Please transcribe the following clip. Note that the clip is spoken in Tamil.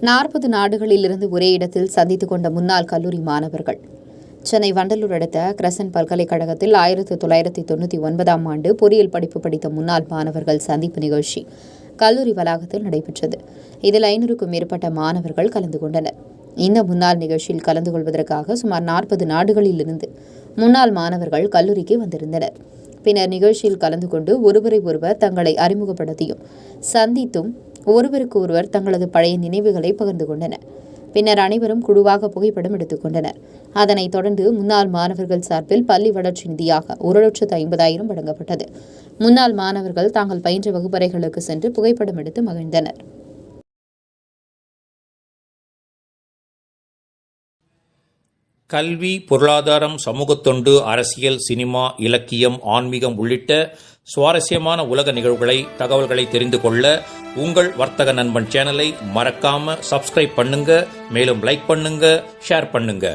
40 நாடுகளிலிருந்து ஒரே இடத்தில் சந்தித்துக் கொண்ட முன்னாள் கல்லூரி மாணவர்கள். சென்னை வண்டலூர் அடுத்த கிரசன்ட் பல்கலைக்கழகத்தில் 1999ஆம் ஆண்டு பொறியியல் படிப்பு படித்த முன்னாள் மாணவர்கள் சந்திப்பு நிகழ்ச்சி கல்லூரி வளாகத்தில் நடைபெற்றது. இதில் 500க்கும் மேற்பட்ட மாணவர்கள் கலந்து கொண்டனர். இந்த முன்னாள் நிகழ்ச்சியில் கலந்து கொள்வதற்காக சுமார் 40 நாடுகளிலிருந்து முன்னாள் மாணவர்கள் கல்லூரிக்கு வந்திருந்தனர். பின்னர் நிகழ்ச்சியில் கலந்து கொண்டு ஒருவரை ஒருவர் தங்களை அறிமுகப்படுத்தியும் சந்தித்தும் ஒருவருக்கு ஒருவர் தங்களது பழைய நினைவுகளை பகிர்ந்து கொண்டனர். பின்னர் அனைவரும் குழுவாக புகைப்படம் எடுத்துக் கொண்டனர். அதனைத் தொடர்ந்து முன்னாள் மாணவர்கள் சார்பில் பள்ளி வளர்ச்சி நிதியாக 1,50,000 வழங்கப்பட்டது. முன்னாள் மாணவர்கள் தாங்கள் பயின்ற வகுப்பறைகளுக்கு சென்று புகைப்படம் எடுத்து மகிழ்ந்தனர். கல்வி, பொருளாதாரம், சமூகத்தொண்டு, அரசியல், சினிமா, இலக்கியம், ஆன்மீகம் உள்ளிட்ட சுவாரஸ்யமான உலக நிகழ்வுகளை, தகவல்களை தெரிந்து கொள்ள உங்கள் வர்த்தக நண்பன் சேனலை மறக்காம சப்ஸ்கிரைப் பண்ணுங்க. மேலும் லைக் பண்ணுங்க, ஷேர் பண்ணுங்க.